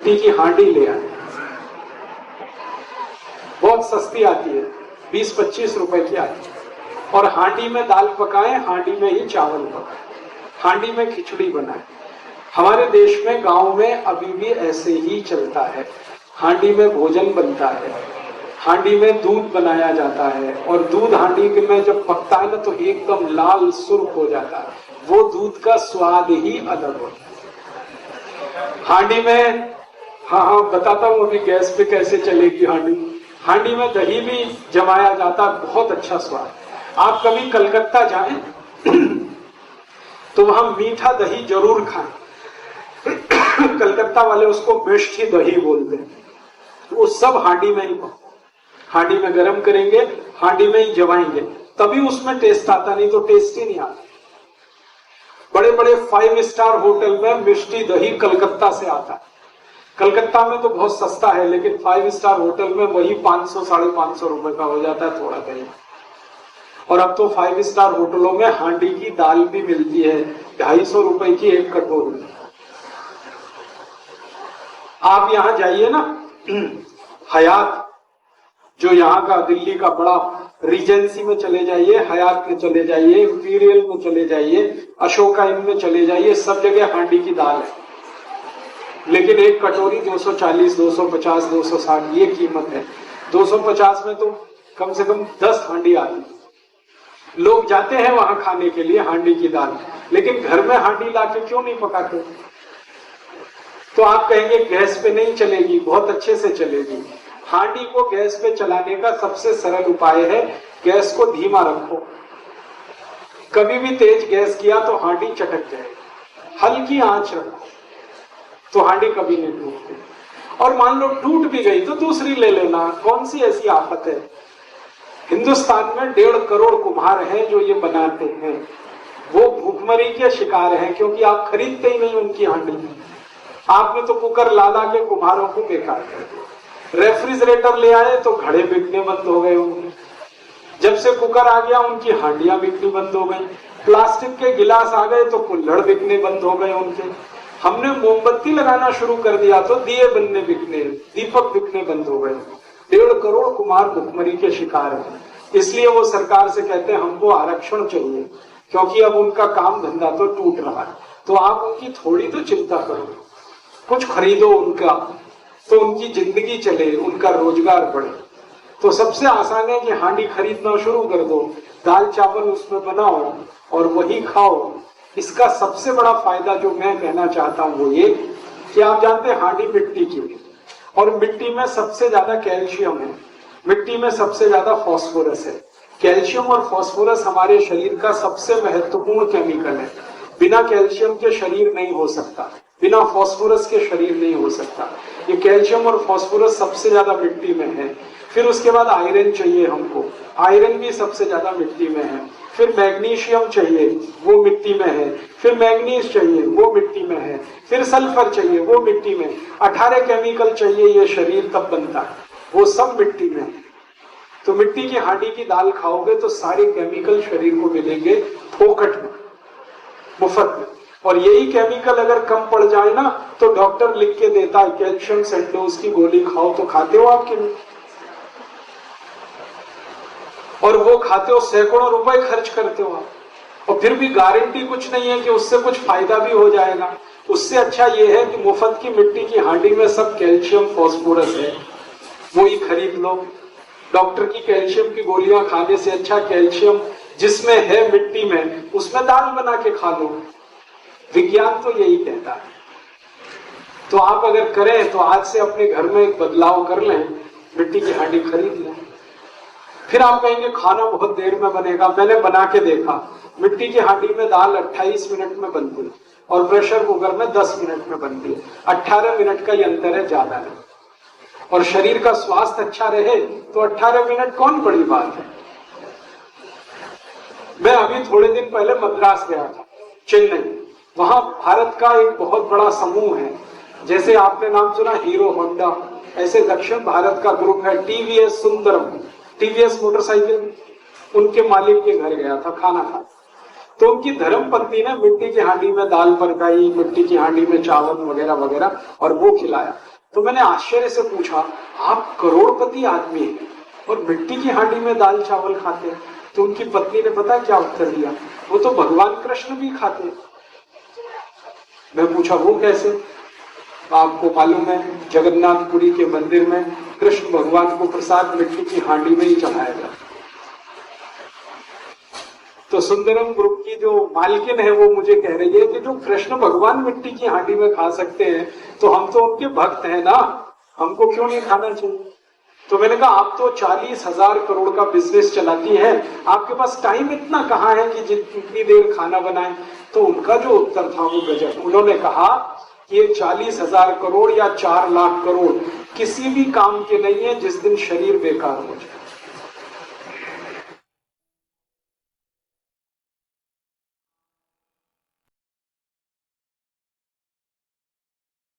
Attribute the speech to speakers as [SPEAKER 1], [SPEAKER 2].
[SPEAKER 1] मिट्टी की हांडी ले आए, बहुत सस्ती आती है, 20-25 रुपए की आती है, और हांडी में दाल पकाएं, हांडी में ही चावल पकाएं, हांडी में खिचड़ी बनाएं। हमारे देश में गांव में अभी भी ऐसे ही चलता है, हांडी में भोजन बनता है, हांडी में दूध बनाया जाता है, और दूध हांडी में जब पकता है ना तो एकदम लाल सुर्ख हो जाता है, वो दूध का स्वाद ही अलग होता है। हांडी में हाँ बताता हूँ अभी गैस पे कैसे चलेगी हांडी। हांडी में दही भी जमाया जाता, बहुत अच्छा स्वाद। आप कभी कलकत्ता जाएं तो वहां मीठा दही जरूर खाएं। कलकत्ता वाले उसको मिष्टी दही बोलते हैं। वो सब हांडी में ही, हांडी में गरम करेंगे, हांडी में ही जमाएंगे, तभी उसमें टेस्ट आता, नहीं तो टेस्ट ही नहीं आता। बड़े बड़े 5 स्टार होटल में मिष्टी दही कलकत्ता से आता है। कलकत्ता में तो बहुत सस्ता है, लेकिन 5 स्टार होटल में वही 500-550 रुपए का हो जाता है थोड़ा दही। और अब तो 5 स्टार होटलों में हांडी की दाल भी मिलती है, 250 रुपए की एक कटोरी। आप यहां जाइए ना, हयात जो यहाँ का दिल्ली का बड़ा रीजेंसी में चले जाइए, हयात में चले जाइए, इंपीरियल में चले जाइए, अशोका इन में चले जाइए, सब जगह हांडी की दाल है। लेकिन एक कटोरी 240, 250, 260 ये कीमत है। 250 में तो कम से कम 10 हांडी आती। लोग जाते हैं वहां खाने के लिए हांडी की दाल, लेकिन घर में हांडी लाके क्यों नहीं पकाते? तो आप कहेंगे गैस पे नहीं चलेगी, बहुत अच्छे से चलेगी। हांडी को गैस पे चलाने का सबसे सरल उपाय है, गैस को धीमा रखो। कभी भी तेज गैस किया तो हांडी चटक जाएगी। हल्की आंच रखो तो हांडी कभी नहीं टूटती। और मान लो टूट भी गई तो दूसरी ले लेना, कौन सी ऐसी आफत है। हिंदुस्तान में 1.5 करोड़ कुम्हार हैं जो ये बनाते हैं। वो भूखमरी के शिकार हैं, क्योंकि आप खरीदते ही नहीं उनकी हांडी। आपने तो कुकर ला ला के कुम्हारों को बेकार कर दिया। रेफ्रिजरेटर ले आए तो घड़े बिकने बंद हो गए उनके। जब से कुकर आ गया उनकी हांडियां बिकनी बंद हो गई। प्लास्टिक के गिलास आ गए तो कुल्हड़ बिकने बंद हो गए उनके। हमने मोमबत्ती लगाना शुरू कर दिया तो दिए बनने बिकने, दीपक बिकने बंद हो गए। 1.5 करोड़ कुम्हार भुखमरी के शिकार हैं। इसलिए वो सरकार से कहते हैं हमको आरक्षण चाहिए, क्योंकि अब उनका काम धंधा तो टूट रहा है। तो आप उनकी थोड़ी तो चिंता करो, कुछ खरीदो उनका, तो उनकी जिंदगी चले, उनका रोजगार बढ़े। तो सबसे आसान है कि हांडी खरीदना शुरू कर दो, दाल चावल उसमें बनाओ और वही खाओ। इसका सबसे बड़ा फायदा जो मैं कहना चाहता हूं वो ये कि आप जानते हैं हांडी मिट्टी की है, और मिट्टी में सबसे ज्यादा कैल्शियम है, मिट्टी में सबसे ज्यादा फास्फोरस है। कैल्शियम और फास्फोरस हमारे शरीर का सबसे महत्वपूर्ण केमिकल है। बिना कैल्शियम के शरीर नहीं हो सकता, बिना फास्फोरस के शरीर नहीं हो सकता। ये कैल्शियम और फास्फोरस सबसे ज्यादा मिट्टी में है। फिर उसके बाद आयरन चाहिए हमको, आयरन भी सबसे ज्यादा मिट्टी में है। फिर मैग्नीशियम चाहिए, वो मिट्टी में है। फिर मैग्नीज चाहिए, वो मिट्टी में है। फिर सल्फर चाहिए, वो मिट्टी में। 18 केमिकल चाहिए, ये शरीर तब बनता है, वो सब मिट्टी में है। तो मिट्टी की हांडी की दाल खाओगे तो सारे केमिकल शरीर को मिलेंगे फोकट में, मुफ्त में। और यही केमिकल अगर कम पड़ जाए ना तो डॉक्टर लिख के देता है कैल्शियम सेंडोज की गोली खाओ। तो खाते हो आपके में, और वो खाते हो, सैकड़ों रुपए खर्च करते हो आप, और फिर भी गारंटी कुछ नहीं है कि उससे कुछ फायदा भी हो जाएगा। उससे अच्छा ये है कि मुफ्त की मिट्टी की हांडी में सब कैल्शियम फास्फोरस है, वो ही खरीद लो। डॉक्टर की कैल्शियम की गोलियां खाने से अच्छा कैल्शियम जिसमें है मिट्टी में, उसमें दाल बना के खा लो। विज्ञान तो यही कहता है। तो आप अगर करें तो आज से अपने घर में एक बदलाव कर लें, मिट्टी की हांडी खरीद लें। फिर आप कहेंगे खाना बहुत देर में बनेगा। मैंने बना के देखा, मिट्टी की हांडी में दाल 28 मिनट में बनती है और प्रेशर कुकर में 10 मिनट में बनती है। 18 मिनट का ये अंतर है, ज्यादा नहीं। और शरीर का स्वास्थ्य अच्छा रहे तो 18 मिनट कौन बड़ी बात है। मैं अभी थोड़े दिन पहले मद्रास गया था, चेन्नई। वहां भारत का एक बहुत बड़ा समूह है, जैसे आपने नाम सुना हीरो होंडा, ऐसे दक्षिण भारत का ग्रुप है। टीवीएस सुंदरम, टीवीएस मोटरसाइकिल, उनके मालिक के घर गया था खाना खा। तो उनकी धर्मपत्नी ने मिट्टी की हांडी में दाल पकाई, मिट्टी की हांडी में चावल वगैरह वगैरह, और वो खिलाया। तो मैंने आश्चर्य से पूछा, आप करोड़पति आदमी हैं और मिट्टी की हांडी में दाल चावल खाते हैं? तो उनकी पत्नी ने पता क्या उत्तर दिया, वो तो भगवान कृष्ण भी खाते। मैं पूछा वो कैसे? आपको मालूम है जगन्नाथपुरी के मंदिर में कृष्ण भगवान को प्रसाद मिट्टी की हांडी में ही चढ़ाया जाता। तो सुंदरम ग्रुप की जो मालकिन है वो मुझे कह रही है कि जो कृष्ण भगवान मिट्टी की हांडी में खा सकते हैं तो हम तो उनके भक्त हैं ना, हमको क्यों नहीं खाना चाहिए? तो मैंने कहा आप तो 40,000 करोड़ का बिजनेस चलाती हैं, आपके पास टाइम इतना कहाँ है कि जितनी देर खाना बनाए? तो उनका जो उत्तर था वो गजब। उन्होंने कहा कि ये 40,000 करोड़ या 4 लाख करोड़ किसी भी काम के नहीं है जिस दिन शरीर बेकार हो जाए।